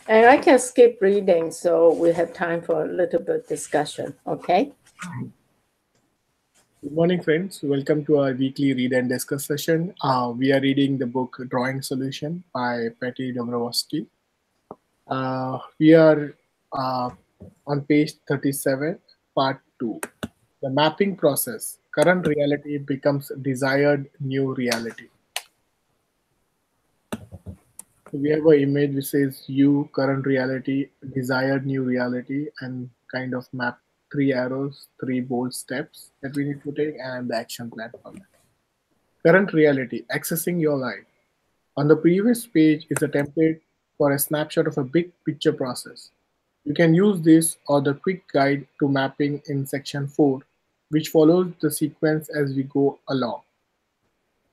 And I can skip reading, so we have time for a little bit discussion. Okay. Good morning, friends. Welcome to our weekly read and discuss session. We are reading the book Drawing Solution by Patti Dobrowlski. We are uh, on page 37, part 2. The mapping process. Current reality becomes desired new reality. So we have an image which says you, current reality, desired new reality, and kind of map three arrows, three bold steps that we need to take, and the action plan for that. Current reality, accessing your life. On the previous page is a template for a snapshot of a big picture process. You can use this or the quick guide to mapping in section 4, which follows the sequence as we go along.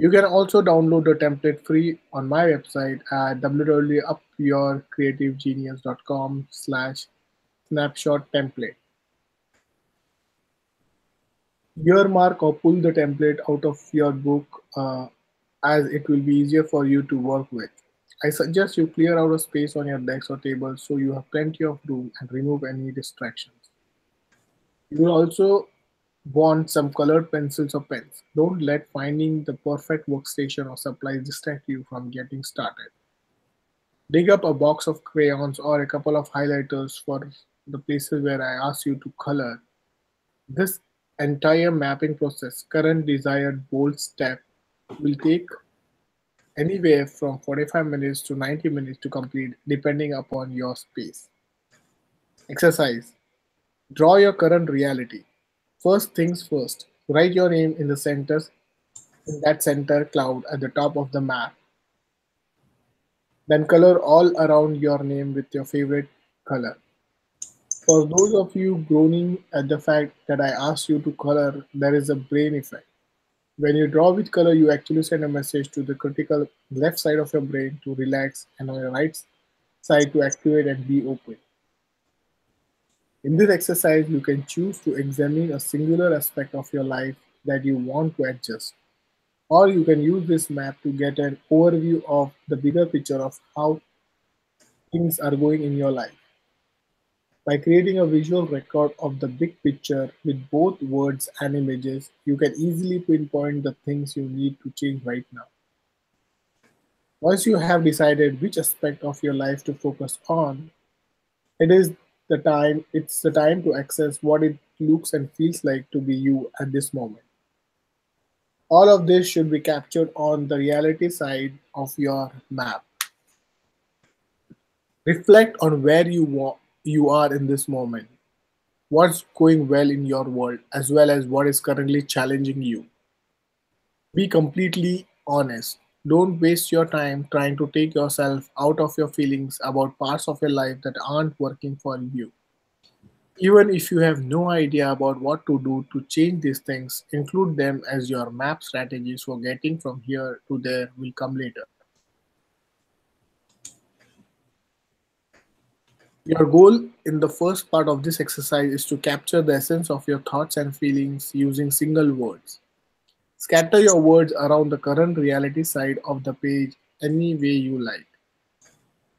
You can also download the template free on my website at www.upyourcreativegenius.com/snapshot template. Earmark or pull the template out of your book as it will be easier for you to work with. I suggest you clear out a space on your desk or table so you have plenty of room and remove any distractions. You will also want some colored pencils or pens. Don't let finding the perfect workstation or supplies distract you from getting started. Dig up a box of crayons or a couple of highlighters for the places where I asked you to color. This entire mapping process, current desired bold step, will take anywhere from 45 minutes to 90 minutes to complete depending upon your space. Exercise. Draw your current reality. First things first, write your name in the center in that center cloud at the top of the map. Then color all around your name with your favorite color. For those of you groaning at the fact that I asked you to color, there is a brain effect. When you draw with color, you actually send a message to the critical left side of your brain to relax and on your right side to activate and be open. In this exercise, you can choose to examine a singular aspect of your life that you want to adjust. Or you can use this map to get an overview of the bigger picture of how things are going in your life. By creating a visual record of the big picture with both words and images, you can easily pinpoint the things you need to change right now. Once you have decided which aspect of your life to focus on, it's the time to access what it looks and feels like to be you at this moment. All of this should be captured on the reality side of your map. Reflect on where you are in this moment, what's going well in your world, as well as what is currently challenging you. Be completely honest. Don't waste your time trying to take yourself out of your feelings about parts of your life that aren't working for you. Even if you have no idea about what to do to change these things, include them as your map strategies for getting from here to there will come later. Your goal in the first part of this exercise is to capture the essence of your thoughts and feelings using single words. Scatter your words around the current reality side of the page any way you like.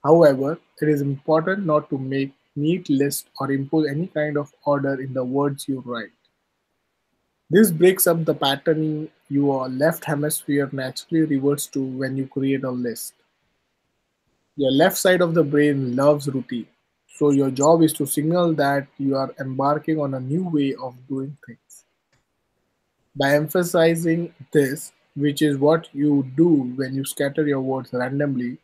However, it is important not to make neat lists or impose any kind of order in the words you write. This breaks up the patterning your left hemisphere naturally reverts to when you create a list. Your left side of the brain loves routine, so your job is to signal that you are embarking on a new way of doing things. By emphasizing this, which is what you do when you scatter your words randomly,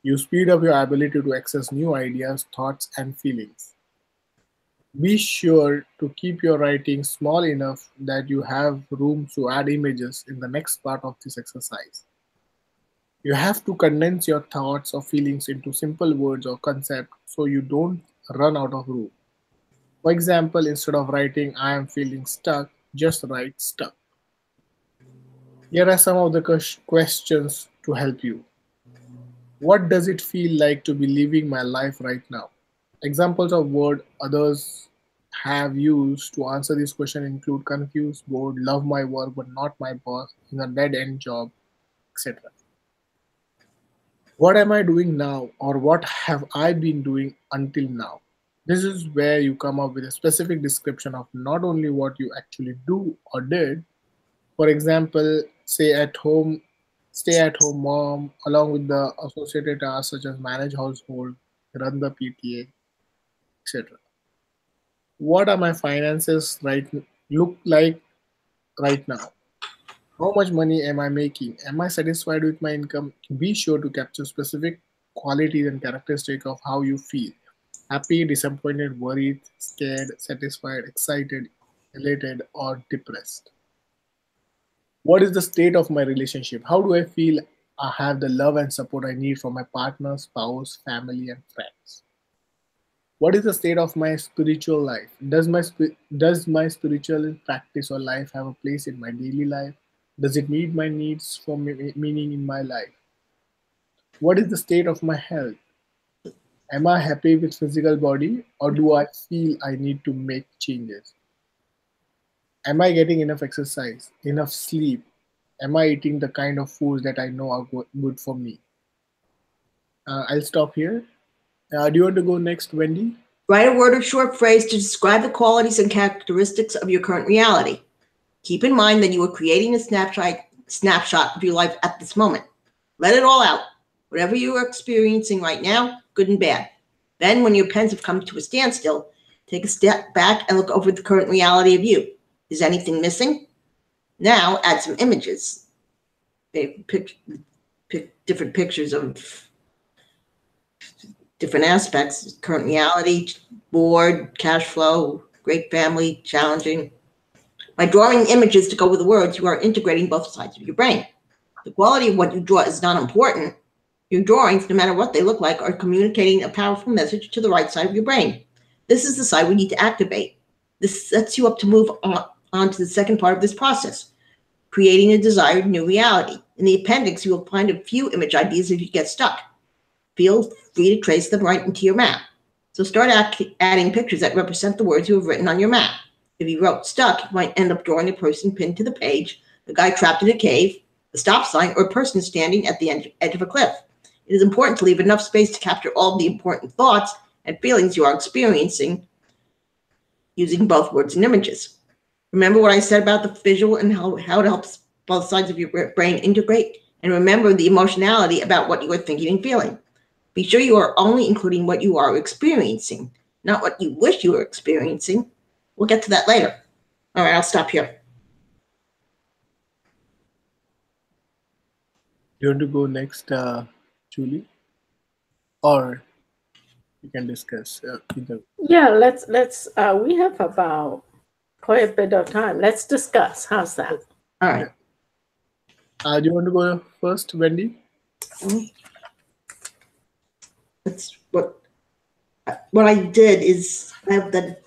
you speed up your ability to access new ideas, thoughts, and feelings. Be sure to keep your writing small enough that you have room to add images in the next part of this exercise. You have to condense your thoughts or feelings into simple words or concepts so you don't run out of room. For example, instead of writing I am feeling stuck, just write stuck. Here are some of the questions to help you. What does it feel like to be living my life right now? Examples of words others have used to answer this question include confused, bored, love my work but not my boss, in a dead end job, etc. What am I doing now, or what have I been doing until now? This is where you come up with a specific description of not only what you actually do or did, for example, say at home, stay at home mom, along with the associated tasks such as manage household, run the PTA, etc. What are my finances look like right now? How much money am I making? Am I satisfied with my income? Be sure to capture specific qualities and characteristics of how you feel: happy, disappointed, worried, scared, satisfied, excited, elated, or depressed. What is the state of my relationship? How do I feel I have the love and support I need from my partner, spouse, family, and friends? What is the state of my spiritual life? Does my spiritual practice or life have a place in my daily life? Does it meet my needs for meaning in my life? What is the state of my health? Am I happy with physical body, or do I feel I need to make changes? Am I getting enough exercise, enough sleep? Am I eating the kind of foods that I know are good for me? I'll stop here. Do you want to go next, Wendy? Write a word or short phrase to describe the qualities and characteristics of your current reality. Keep in mind that you are creating a snapshot of your life at this moment. Let it all out. Whatever you are experiencing right now, good and bad. Then, when your pens have come to a standstill, take a step back and look over the current reality of you. Is anything missing? Now, add some images. Pick different pictures of different aspects: current reality, bored, cash flow, great family, challenging. By drawing images to go with the words, you are integrating both sides of your brain. The quality of what you draw is not important. Your drawings, no matter what they look like, are communicating a powerful message to the right side of your brain. This is the side we need to activate. This sets you up to move on to the second part of this process, creating a desired new reality. In the appendix, you will find a few image ideas if you get stuck. Feel free to trace them right into your map. So start adding pictures that represent the words you have written on your map. If you wrote stuck, you might end up drawing a person pinned to the page, a guy trapped in a cave, a stop sign, or a person standing at the edge of a cliff. It is important to leave enough space to capture all the important thoughts and feelings you are experiencing using both words and images. Remember what I said about the visual and how it helps both sides of your brain integrate? And remember the emotionality about what you are thinking and feeling. Be sure you are only including what you are experiencing, not what you wish you were experiencing. We'll get to that later. All right, I'll stop here. Do you want to go next, Julie? Or you can discuss either. Yeah, let's we have about quite a bit of time. Let's discuss. How's that? All right. Do you want to go first, Wendy? That's what I did is I have that.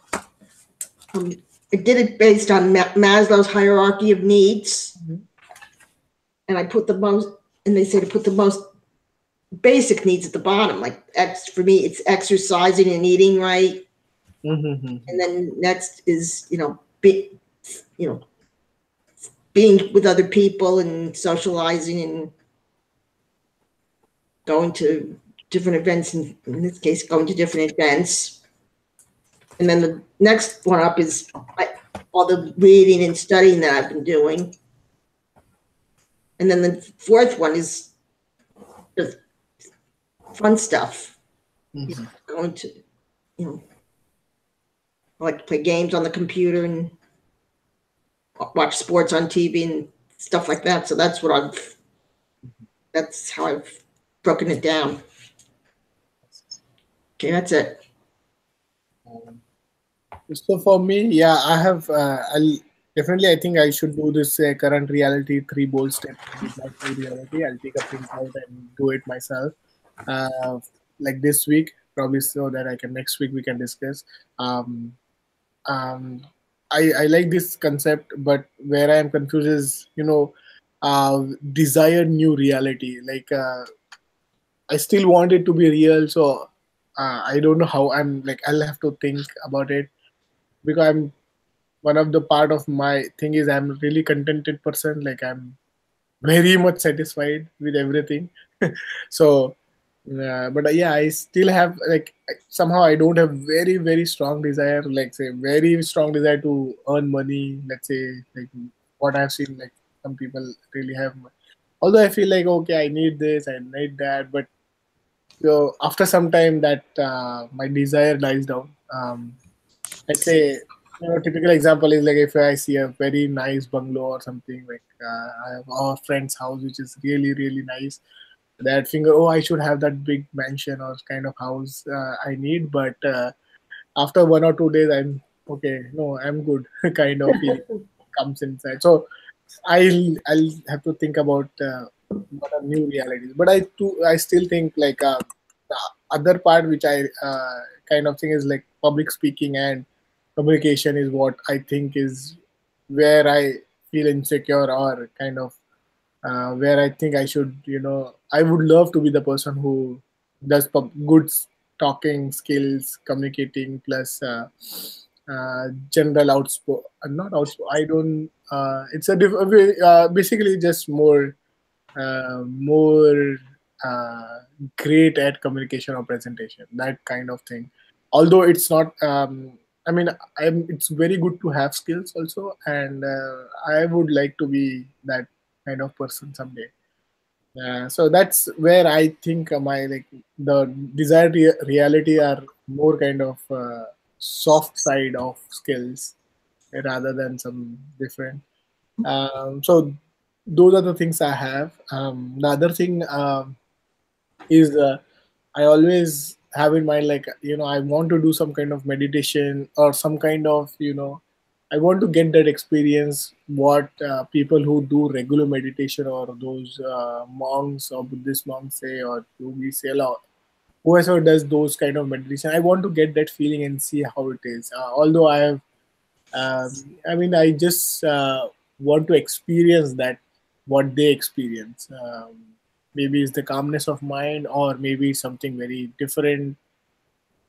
I did it based on Maslow's hierarchy of needs, and I put the most. And they say to put the most basic needs at the bottom. Like for me, it's exercising and eating right. Mm-hmm. And then next is being with other people and socializing and going to different events. In this case, going to different events. And then the next one up is all the reading and studying that I've been doing. And then the fourth one is just fun stuff. Mm-hmm. Going to, I like to play games on the computer and watch sports on TV and stuff like that. So that's how I've broken it down. Okay, that's it. So for me, yeah, I have. I'll definitely. I think I should do this current reality 3 bold steps to get back to reality. I'll take a printout and do it myself, uh, like this week, probably, so that I can next week we can discuss. Um, um, I like this concept, but where I am confused is, desired new reality. Like I still want it to be real, so I don't know how. I'm like, I'll have to think about it, because I'm one of the part of my thing is I'm really contented person. Like I'm very much satisfied with everything. So But yeah, I still have like somehow I don't have very very strong desire, like say very strong desire to earn money. Let's say like what I've seen, like some people really have. Although I feel like okay, I need this, I need that, but so after some time that my desire dies down. Let's say typical example is like if I see a very nice bungalow or something like I have our friend's house which is really really nice, that finger oh I should have that big mansion or kind of house I need, but after 1 or 2 days I'm okay, no I'm good kind of feeling comes inside. So I'll have to think about what are new realities. But I still think like the other part which I kind of think is like public speaking and communication is what I think is where I feel insecure or kind of where I think I should, I would love to be the person who does good talking skills, communicating, plus general outspoken, not outspoken. I don't. It's a basically just more uh, great at communication or presentation, that kind of thing. Although it's not. I mean, it's very good to have skills also, and I would like to be that kind of person someday. So that's where I think my like the desired reality are more kind of soft side of skills rather than some different. So those are the things I have. The other thing is I always have in mind like I want to do some kind of meditation or some kind of I want to get that experience what people who do regular meditation or those monks or Buddhist monks say or yogis say, or whoever does those kind of meditation. I want to get that feeling and see how it is. Although I have I mean, I just want to experience that what they experience. Maybe it's the calmness of mind, or maybe something very different.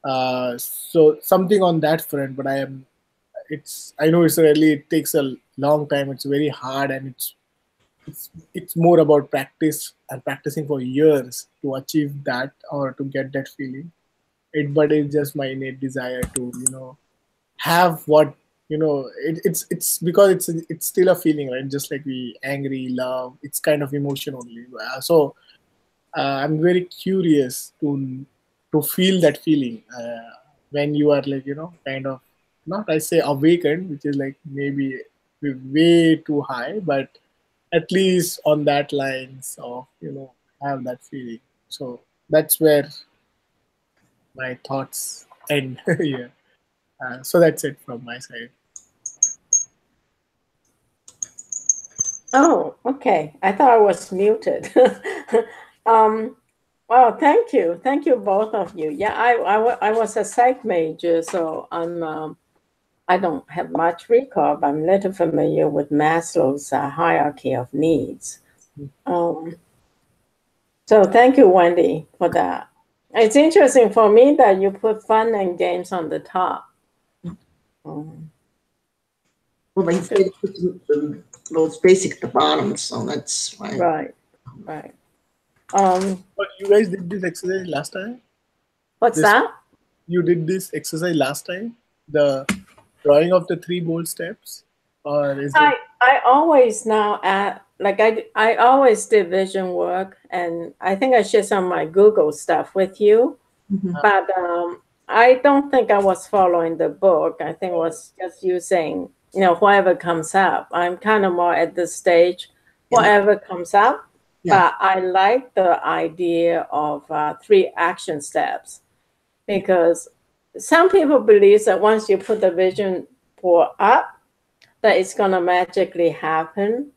So something on that front. But I am. It's. I know it's really. It takes a long time. It's very hard, and it's more about practice and practicing for years to achieve that or to get that feeling. But it's just my innate desire to have what it's because it's still a feeling, right? Just like we angry, love, it's kind of emotion only. So I'm very curious to feel that feeling when you are like kind of not I say awakened, which is like maybe way too high, but at least on that lines of have that feeling. So that's where my thoughts end. Yeah. So that's it from my side. Oh, okay. I thought I was muted. um, well, thank you. Thank you, both of you. Yeah, I was a psych major, so I don't have much recall, but I'm a little familiar with Maslow's hierarchy of needs. Um, so thank you, Wendy, for that. It's interesting for me that you put fun and games on the top. Well, they did put the most basic at the bottom, so that's why. Right, right. But you guys did this exercise last time? What's that? You did this exercise last time? The drawing of the 3 bold steps? Or is it? I always now I always did vision work, and I think I shared some of my Google stuff with you. Mhm. But I don't think I was following the book. I think it was just using whatever comes up. I'm kind of more at this stage, whatever comes up. Yeah. But I like the idea of 3 action steps, because some people believe that once you put the vision board up, that it's going to magically happen.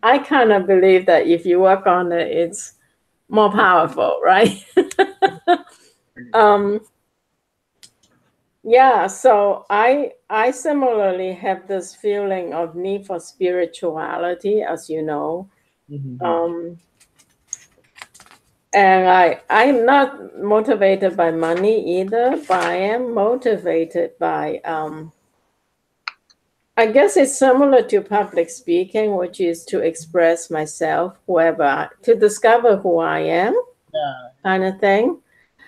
I kind of believe that if you work on it, it's more powerful, right? Yeah, so I similarly have this feeling of need for spirituality, as you know. Mm-hmm. And I'm not motivated by money either, but I am motivated by I guess it's similar to public speaking, which is to express myself, to discover who I am. Yeah. kind of thing,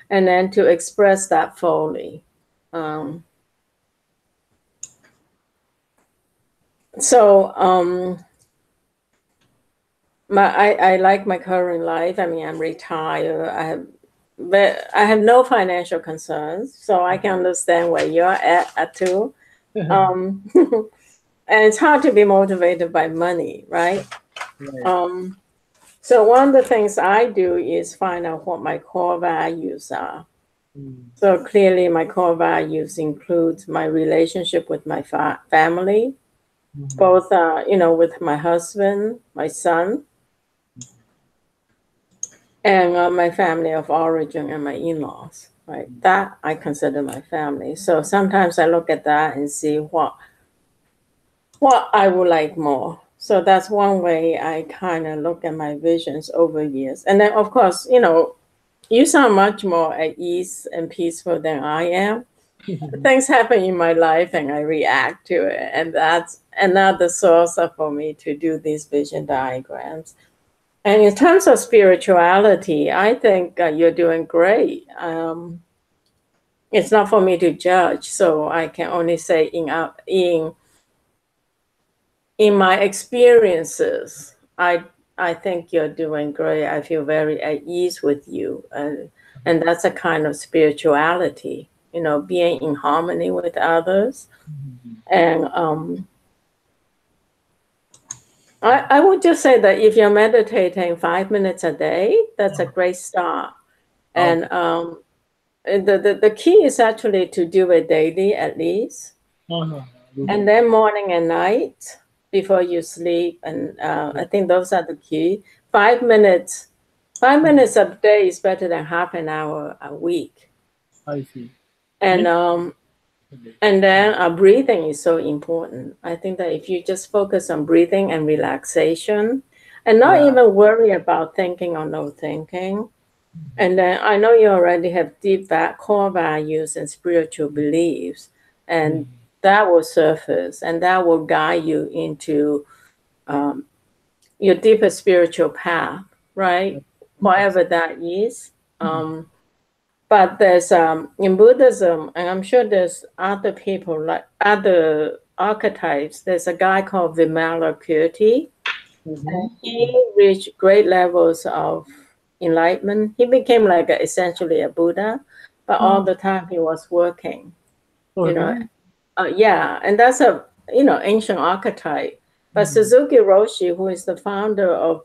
and then to express that fully. Um, so I like my current life. I mean, I'm retired. But I have no financial concerns, so I can understand where you're at too. Um, and it's hard to be motivated by money, right? Right. Um, so one of the things I do is find out what my core values are. Mm. So clearly, my core values include my relationship with my family, Mhm. both, with my husband, my son, and my family of origin and my in-laws. Right, that I consider my family. So sometimes I look at that and see what I would like more. So that's one way I kind of look at my visions over years. And then, of course, you sound much more at ease and peaceful than I am. Things happen in my life and I react to it. And that's another source for me to do these vision diagrams. And in terms of spirituality, I think you're doing great. It's not for me to judge, so I can only say in my experiences, I think you're doing great. I feel very at ease with you, and that's a kind of spirituality. Being in harmony with others, Mhm. and I would just say that if you're meditating 5 minutes a day, that's a great start. Okay. And the key is actually to do it daily at least, Uh-huh. and Routine. then morning and night before you sleep. And I think those are the key. 5 minutes, 5 minutes a day is better than half an hour a week. I see. And Maybe um, today. and then breathing is so important. I think that if you just focus on breathing and relaxation, and not Yeah. even worry about thinking or no thinking. And then I know you already have deep core values and spiritual beliefs, and Mhm. that will surface and that will guide you into um, your deeper spiritual path, right? Yes. Whatever that is. Mhm. But there's in Buddhism, and I'm sure there's other people like other archetypes. There's a guy called Vimalakirti. Mhm. He reached great levels of enlightenment. He became like essentially a Buddha, but all Ah, the time he was working. oh, You know, really? yeah, and that's a ancient archetype. But Mhm. Suzuki Roshi, who is the founder of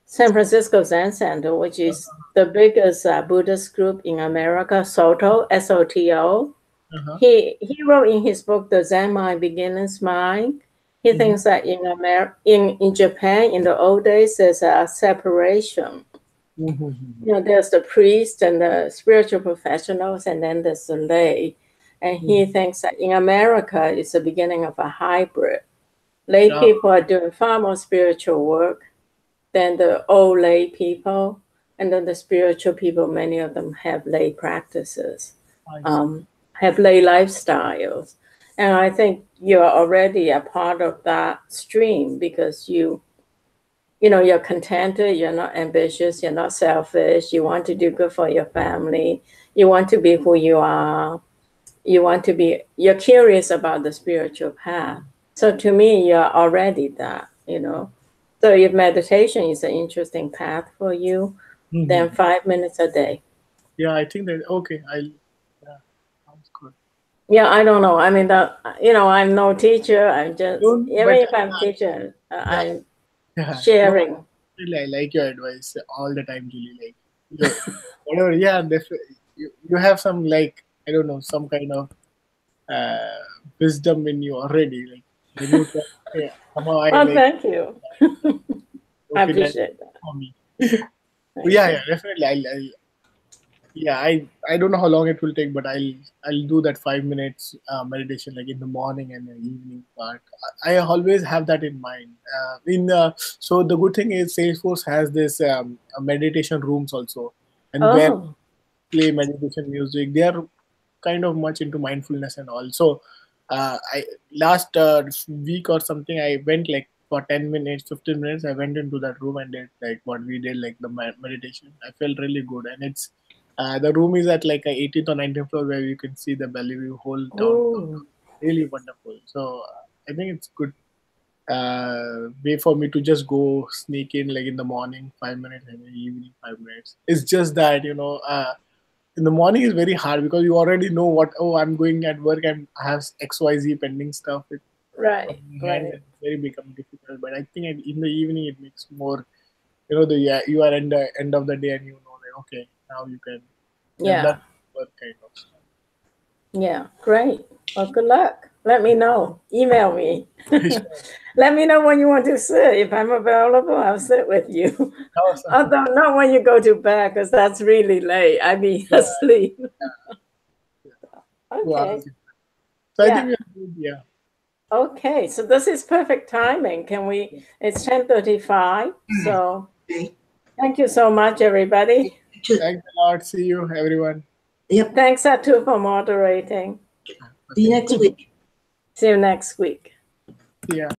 San Francisco Zen Center, which is the biggest Buddhist group in America, Soto, SOTO. Uh-huh. He wrote in his book, The Zen Mind, Beginner's Mind. He Mhm. thinks that in Japan, in the old days, there's a separation. Mhm. There's the priest and the spiritual professionals, and then there's the lay. And he Mhm. thinks that in America, it's the beginning of a hybrid. Lay Yeah, people are doing far more spiritual work than the old lay people. And then the spiritual people, many of them have lay practices, I see. um, have lay lifestyles. And I think you're already a part of that stream because you're contented, you're not ambitious, you're not selfish, you want to do good for your family, you want to be who you are, you're curious about the spiritual path. So to me, you're already that. So if meditation is an interesting path for you, then Mhm. 5 minutes a day. Yeah, I think that okay. Yeah, sounds good. Yeah, I don't know. I mean, I'm no teacher. I'm just, Don't, even but if I'm teacher, yeah, I'm yeah. No, sharing. really, I like your advice all the time, Julie. Like you, whatever. Yeah, you have some like I don't know some kind of uh, wisdom in you already. Like when you talk, yeah, somehow I Oh, like thank you. I okay that appreciate that. for me. Thank Yeah, you. yeah, definitely. Yeah, I don't know how long it will take, but I'll do that 5 minutes meditation like in the morning and the evening part. I always have that in mind. In So the good thing is Salesforce has this meditation rooms also, and where Oh, play meditation music. They are kind of much into mindfulness and all. So I last week or something I went like for 10 minutes, 15 minutes, I went into that room and did like what we did, like the meditation. I felt really good. And it's the room is at like a 18th or 19th floor where you can see the Bellevue whole downtown. Ooh. Really wonderful. So I think it's good way for me to just go sneak in like in the morning 5 minutes and in the evening 5 minutes. It's just that in the morning is very hard because you already know what, oh, I'm going at work and I have XYZ pending stuff on Right, my hand, right. and very become difficult. But I think in the evening it makes more, the yeah, you are at the end of the day and you know like okay, now you're Yeah, done work kind of stuff. yeah, great. Well, good luck. Let me know. Email me. Sure. Let me know when you want to sit. If I'm available, I'll sit with you. Awesome. Although not when you go to bed, because that's really late. I be Yeah, asleep. yeah. Wow. Okay. So I think Yeah. we're good. Yeah. Okay. So this is perfect timing. Can we? It's 10:35. So Okay. thank you so much, everybody. Thanks a lot. See you, everyone. Yep. Thanks, Atu, for moderating. See you Okay. next week. See you next week. Yeah.